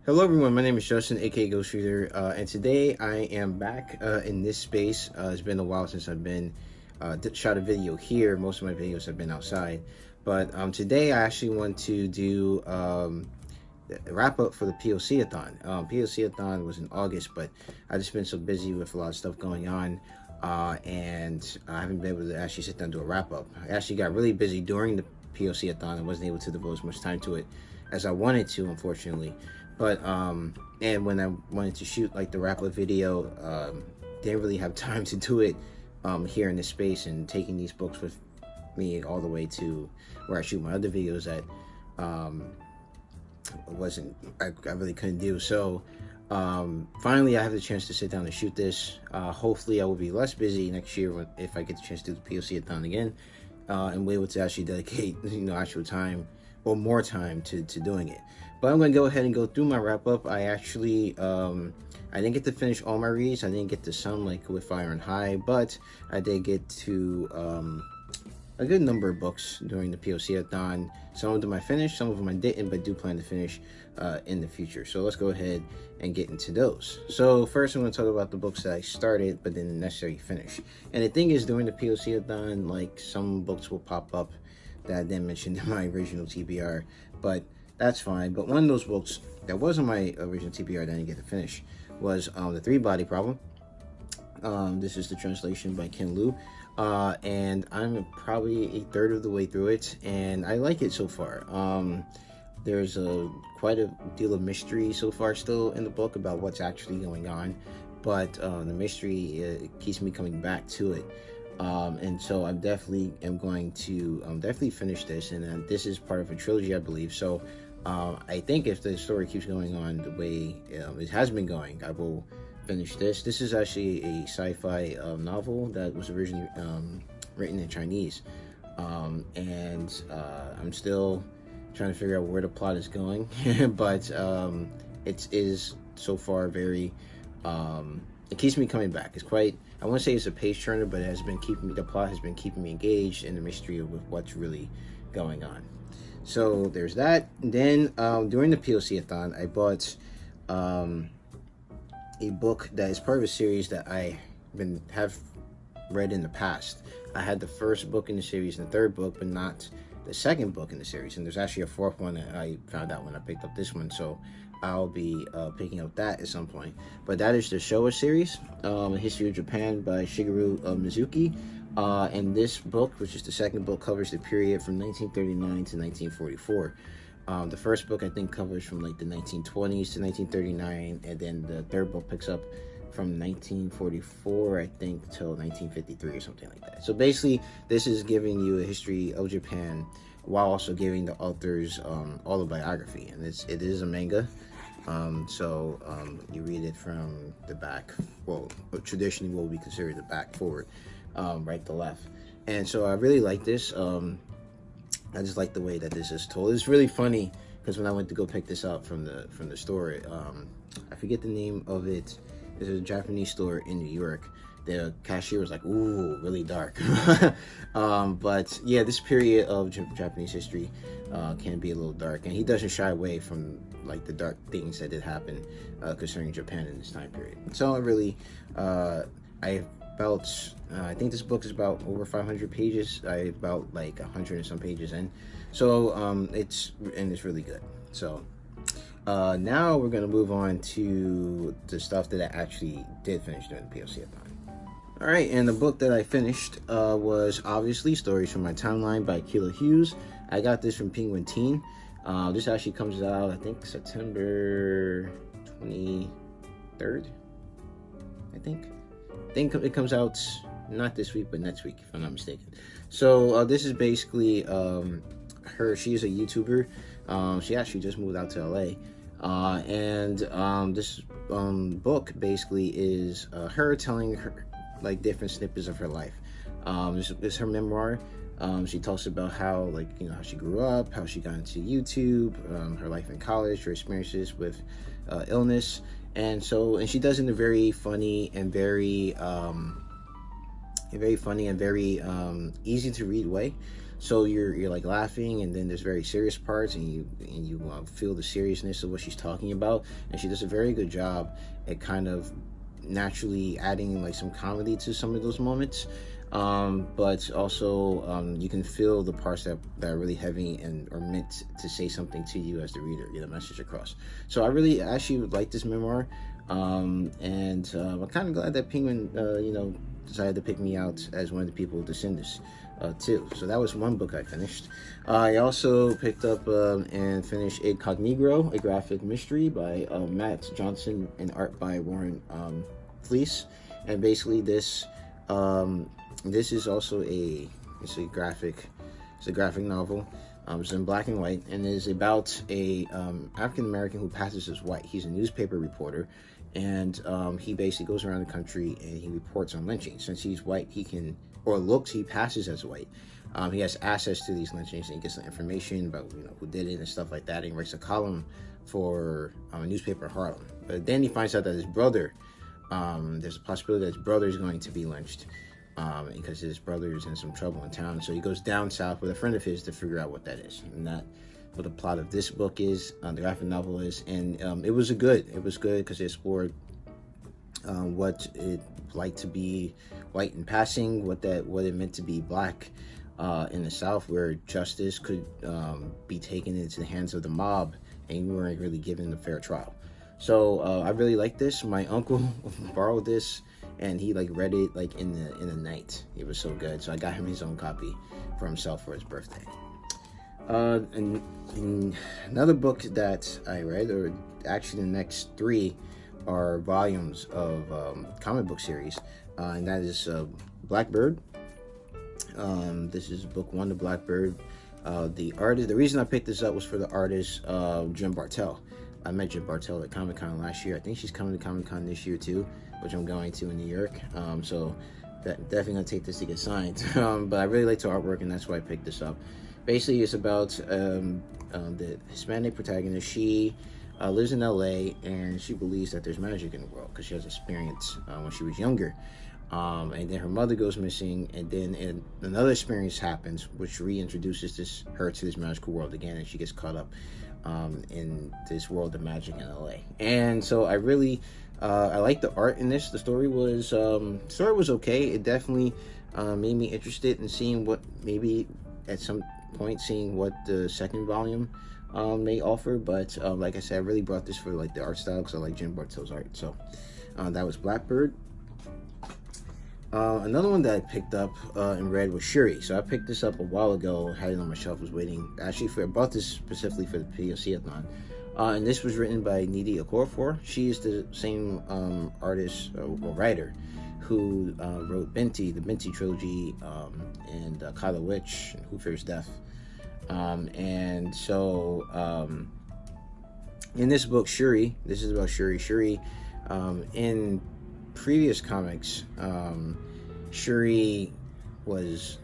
Hello everyone, my name is Justin, aka Ghost Reader, and today I am back in this space. It's been a while since I've been shot a video here. Most of my videos have been outside, but today I actually want to do a wrap up for the POCathon. POCathon was in August, but I've just been so busy with a lot of stuff going on, and I haven't been able to actually sit down and do a wrap up. I actually got really busy during the POCathon. I wasn't able to devote as much time to it as I wanted to, unfortunately. But and when I wanted to shoot like the wrap up video, didn't really have time to do it here in this space, and taking these books with me all the way to where I shoot my other videos at I really couldn't do. So finally I have the chance to sit down and shoot this. Hopefully I will be less busy next year if I get the chance to do the POCathon again, and be able to actually dedicate actual time or more time to doing it. But I'm going to go ahead and go through my wrap up. I actually I didn't get to finish all my reads. I didn't get to some, like with Fire and High, but I did get to a good number of books during the POCathon. Some of them I finished, some of them I didn't, but do plan to finish in the future. So let's go ahead and get into those. So first I'm going to talk about the books that I started but didn't necessarily finish. And the thing is, during the POCathon, like, some books will pop up that I didn't mention in my original TBR, but that's fine. But one of those books that wasn't my original TBR that I didn't get to finish was The Three Body Problem. This is the translation by Ken Liu, and I'm probably a third of the way through it, and I like it so far. There's quite a deal of mystery so far still in the book about what's actually going on, but the mystery keeps me coming back to it. And so I definitely am going to definitely finish this, and this is part of a trilogy, I believe. So I think if the story keeps going on the way it has been going, I will finish this. This is actually a sci-fi novel that was originally written in Chinese, and I'm still trying to figure out where the plot is going, but it is so far very it keeps me coming back. It's quite, I won't say it's a page turner, but it has been the plot has been keeping me engaged in the mystery of what's really going on. So there's that. And then during the POCathon, I bought a book that is part of a series that I have read in the past. I had the first book in the series and the third book, but not the second book in the series. And there's actually a fourth one that I found out when I picked up this one. So I'll be picking up that at some point. But that is the Showa series, History of Japan by Shigeru Mizuki. And this book, which is the second book, covers the period from 1939 to 1944. The first book, I think, covers from like the 1920s to 1939, and then the third book picks up from 1944, I think, till 1953 or something like that. So basically, this is giving you a history of Japan while also giving the author's autobiography, and it is a manga. So you read it from the back, well, traditionally what would be considered the back forward, right to left. And so I really like this. I just like the way that this is told. It's really funny because when I went to go pick this up from the store, I forget the name of it. There's a Japanese store in New York. The cashier was like, "Ooh, really dark." But yeah, this period of Japanese history can be a little dark, and he doesn't shy away from like the dark things that did happen concerning Japan in this time period. So I really, I think this book is about over 500 pages. I about like 100 and some pages in, so it's really good. So now we're gonna move on to the stuff that I actually did finish during the POCathon. All right, and the book that I finished was obviously Stories from My Timeline by Kila Hughes. I got this from Penguin Teen. This actually comes out, I think, September 23rd. I think it comes out not this week, but next week, if I'm not mistaken. So this is basically her. She's a YouTuber. She actually just moved out to LA. And this book basically is her telling her like different snippets of her life. This is her memoir. She talks about how, like, how she grew up, how she got into YouTube, her life in college, her experiences with illness, and she does it in a very funny and very easy to read way. So you're like laughing, and then there's very serious parts, and you feel the seriousness of what she's talking about, and she does a very good job at kind of naturally adding like some comedy to some of those moments. But also you can feel the parts that are really heavy and are meant to say something to you as the reader, get a message across. So I really actually like this memoir, and I'm kind of glad that Penguin decided to pick me out as one of the people to send this too. So that was one book I finished. I also picked up and finished Incognegro, a graphic mystery by Matt Johnson and art by Warren Fleece. And basically this is also a graphic novel. It's in black and white, and it is about a African American who passes as white. He's a newspaper reporter, and he basically goes around the country and he reports on lynching. Since he's white, he passes as white. He has access to these lynchings, and he gets the information about who did it and stuff like that. And he writes a column for a newspaper in Harlem. But then he finds out that his brother, there's a possibility that his brother is going to be lynched. Because his brother is in some trouble in town, so he goes down south with a friend of his to figure out what that is, and that what the plot of this book is, the graphic novel is. And it was good because it explored what it like to be white in passing, what it meant to be black in the South, where justice could be taken into the hands of the mob, and you weren't really given a fair trial. So I really like this. My uncle borrowed this, and he read it in the night. It was so good, so I got him his own copy for himself for his birthday. And another book that I read, or actually the next 3 are volumes of comic book series, and that is Blackbird. This is book 1 of Blackbird. The reason I picked this up was for the artist Jim Bartel. I met Jim Bartel at Comic-Con last year. I think she's coming to Comic-Con this year too, which I'm going to in New York. So definitely gonna take this to get signed. But I really liked her artwork, and that's why I picked this up. Basically, it's about the Hispanic protagonist. She lives in LA, and she believes that there's magic in the world because she has experience when she was younger. And then her mother goes missing, and then another experience happens, which reintroduces her to this magical world again, and she gets caught up in this world of magic in LA. And so I really I like the art in this. The story was okay. It definitely made me interested in seeing what maybe at some point seeing what the second volume may offer. But like I said, I really brought this for the art style because I like Jim Bartel's art. So that was Blackbird. Another one that I picked up and read was Shuri. So I picked this up a while ago, had it on my shelf, was waiting. Actually, I bought this specifically for the POCathon. And this was written by Nnedi Okorafor. She is the same artist or writer who wrote Binti, the Binti Trilogy, and Kyla Witch, and Who Fears Death. And so in this book, Shuri, this is about Shuri. Shuri, in previous comics, Shuri was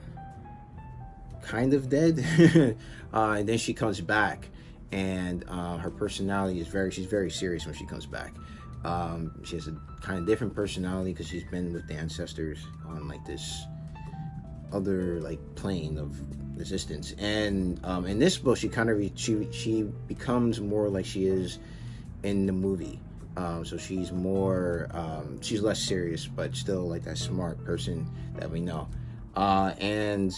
kind of dead, and then she comes back, and her personality is she's very serious when she comes back. She has a kind of different personality because she's been with the ancestors on this other plane of existence. And in this book, she kind of she becomes more like she is in the movie. So she's more, she's less serious, but still that smart person that we know. And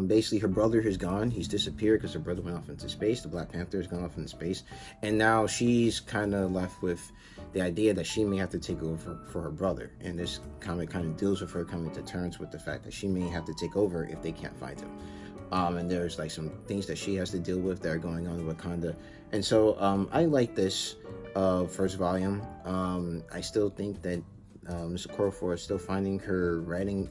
basically her brother is gone. He's disappeared because her brother went off into space. The Black Panther has gone off into space. And now she's kind of left with the idea that she may have to take over for her brother. And this comic kind of deals with her coming to terms with the fact that she may have to take over if they can't find him. And there's some things that she has to deal with that are going on in Wakanda. And so I like this first volume. I still think that Ms. Okorafor is still finding her writing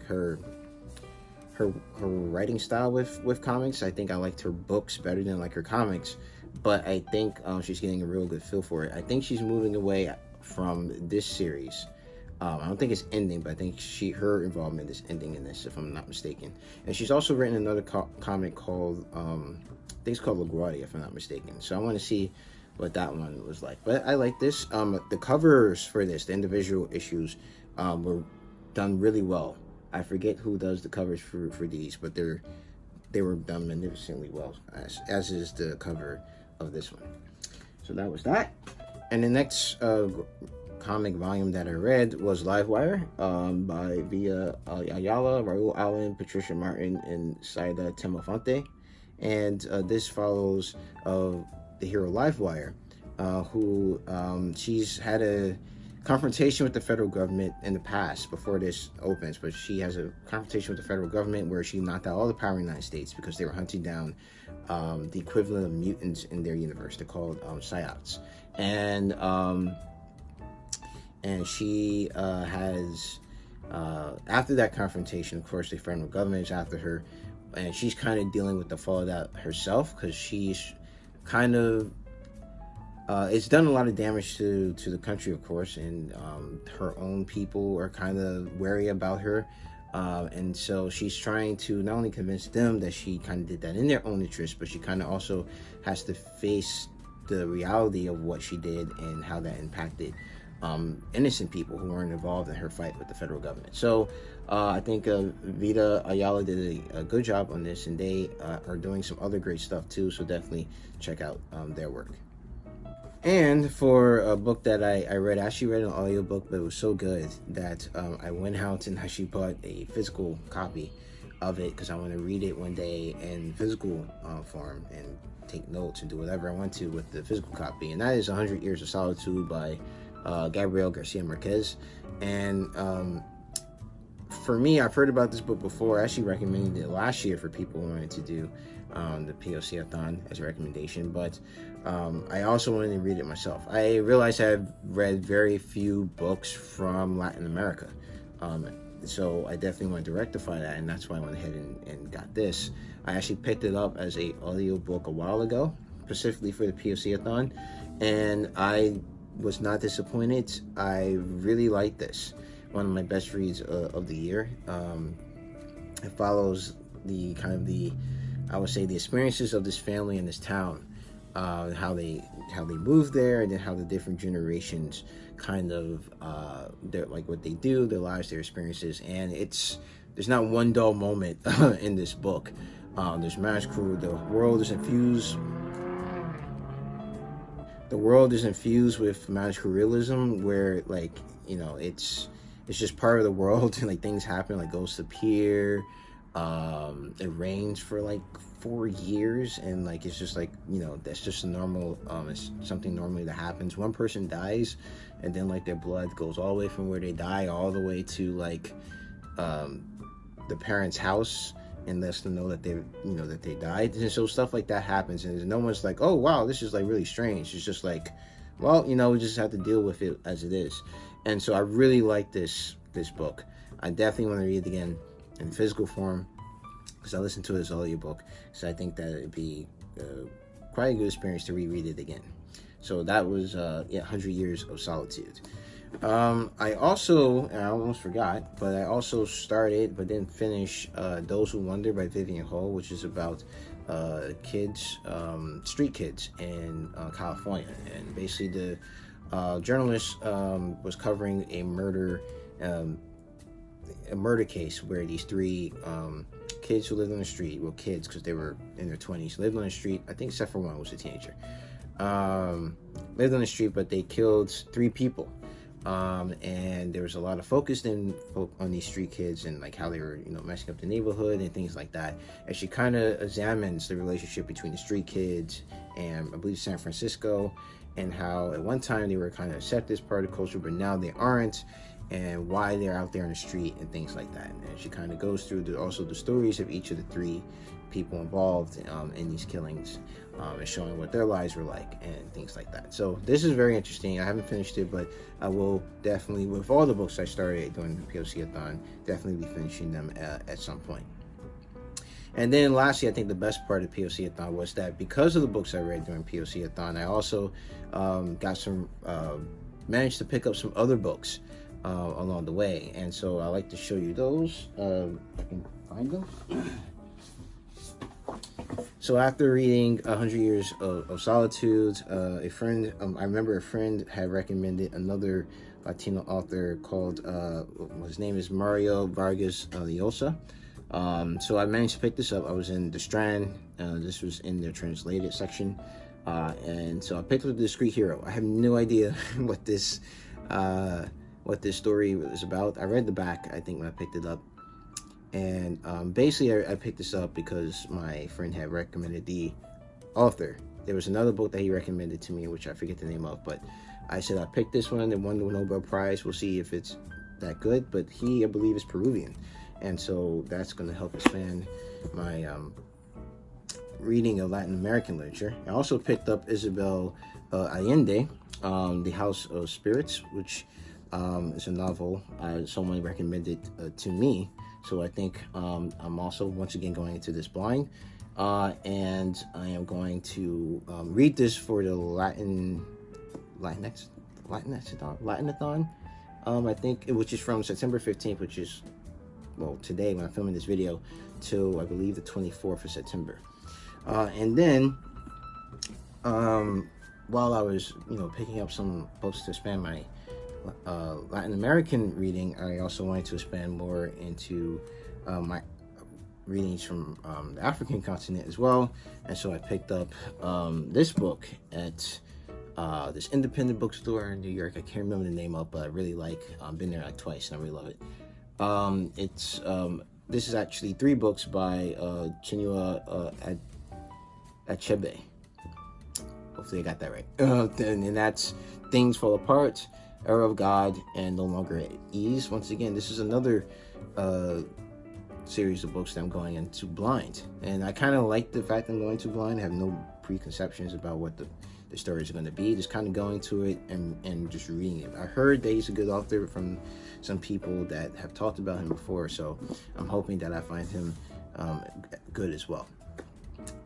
style with comics. I think I liked her books better than her comics, but I think she's getting a real good feel for it. I think she's moving away from this series. I don't think it's ending, but I think her involvement is ending in this, if I'm not mistaken. And she's also written another comic called, I think it's called LaGuardia, if I'm not mistaken. So I want to see what that one was like. But I like this. The covers for this, the individual issues, were done really well. I forget who does the covers for these, but they were done magnificently well, as is the cover of this one. So that was that. And the next comic volume that I read was Livewire by Via Ayala, Raul Allen, Patricia Martin, and Saida Temofonte. And this follows the hero Livewire, who she's had a confrontation with the federal government in the past before this opens, but she has a confrontation with the federal government where she knocked out all the power in the United States because they were hunting down the equivalent of mutants in their universe. They're called psyops. And she has after that confrontation, of course, the federal government is after her, and she's kind of dealing with the fallout herself because she's kind of it's done a lot of damage to the country, of course, and her own people are kind of wary about her, and so she's trying to not only convince them that she kind of did that in their own interest, but she kind of also has to face the reality of what she did and how that impacted innocent people who weren't involved in her fight with the federal government. So I think Vita Ayala did a good job on this, and they are doing some other great stuff too, so definitely check out their work. And for a book that I read, I actually read an audiobook, but it was so good that I went out and actually bought a physical copy of it because I want to read it one day in physical form and take notes and do whatever I want to with the physical copy. And that is 100 Years of Solitude by Gabriel Garcia Marquez. And for me, I've heard about this book before. I actually recommended it last year for people who wanted to do the POCathon as a recommendation, but I also wanted to read it myself. I realized I've read very few books from Latin America, so I definitely wanted to rectify that, and that's why I went ahead and got this. I actually picked it up as a audiobook a while ago, specifically for the POCathon, and I was not disappointed. I really like this. One of my best reads of the year. It follows the I would say the experiences of this family in this town, how they moved there, and then how the different generations kind of they're like what they do, their lives, their experiences, and there's not one dull moment in this book. There's magical. The world is infused with magical realism, where it's just part of the world, and like things happen, like ghosts appear. It rains for like 4 years, and like it's just like that's just a normal it's something normally that happens. One person dies, and then like their blood goes all the way from where they die all the way to like the parents' house, and lets them know that they died. And so stuff like that happens, and no one's like, oh wow, this is like really strange. It's just like, well, we just have to deal with it as it is. And so I really like this book. I definitely want to read it again in physical form because I listened to it as audiobook, so I think that it'd be quite a good experience to reread it again. So that was 100 Years of Solitude. I almost forgot, but I also started but didn't finish Those Who Wonder by Vivian Ho, which is about kids, street kids in California. And basically the journalist was covering a murder case where these three kids who lived on the street, well, kids because they were in their 20s, lived on the street. I think except for one was a teenager. Lived on the street, but they killed 3 people. And there was a lot of focus on these street kids and like how they were, messing up the neighborhood and things like that. And she kind of examines the relationship between the street kids and I believe San Francisco, and how at one time they were kind of accepted as part of the culture, but now they aren't, and why they're out there on the street and things like that. And she kind of goes through also the stories of each of the 3 people involved in these killings, and showing what their lives were like and things like that. So this is very interesting. I haven't finished it, but I will definitely, with all the books I started during the POCathon, definitely be finishing them at some point. And then lastly, I think the best part of POCathon was that because of the books I read during POCathon, I also managed to pick up some other books along the way. And so I like to show you those. If I can find them. So after reading 100 Years of Solitude, a friend, I remember a friend had recommended another Latino author called, his name is Mario Vargas Llosa. So I managed to pick this up. I was in the Strand. This was in the translated section. And so I picked up the Discreet Hero. I have no idea what this story was about. I read the back, I think, when I picked it up. And basically, I picked this up because my friend had recommended the author. There was another book that he recommended to me, which I forget the name of, but I said I picked this one and won the Nobel Prize. We'll see if it's that good, but he, I believe, is Peruvian, and so that's going to help expand my reading of Latin American literature. I also picked up Isabel Allende, The House of Spirits, which is a novel someone recommended to me. So I think I'm also once again going into this blind, and I am going to read this for the Latinathon, I think, which is from September 15th, which is, well, today when I'm filming this video, till I believe the 24th of September. And then while I was, picking up some books to expand my Latin American reading, I also wanted to expand more into my readings from the African continent as well. And so I picked up this book at this independent bookstore in New York. I can't remember the name of, but I really like. I've been there like twice, and I really love it. This is actually 3 books by Chinua Achebe. Hopefully I got that right. And that's Things Fall Apart, Era of God, and No Longer at Ease. Once again, this is another series of books that I'm going into blind, and I kind of like the fact I'm going to blind. I have no preconceptions about what the stories are going to be, just kind of going to it and just reading it. I heard that he's a good author from some people that have talked about him before, so I'm hoping that I find him good as well.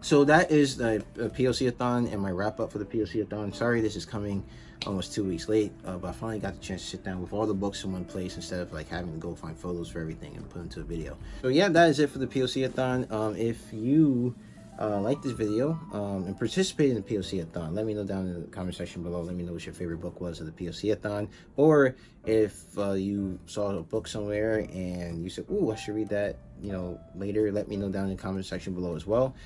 So that is the POCathon and my wrap up for the POCathon. Sorry this is coming almost 2 weeks late, but I finally got the chance to sit down with all the books in one place instead of like having to go find photos for everything and put into a video. So yeah, that is it for the POCathon. If you like this video and participate in the POCathon, let me know down in the comment section below. Let me know what your favorite book was of the POCathon, or if you saw a book somewhere and you said, "Ooh, I should read that," later. Let me know down in the comment section below as well.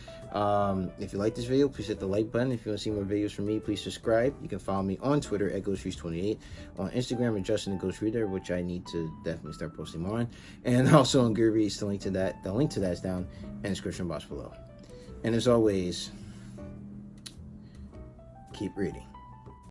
If you like this video, please hit the like button. If you want to see more videos from me, please subscribe. You can follow me on Twitter at GhostReads28, on Instagram at Justin the Ghost Reader, which I need to definitely start posting more on, and also on Goodreads. The link to that is down in the description box below. And as always, keep reading.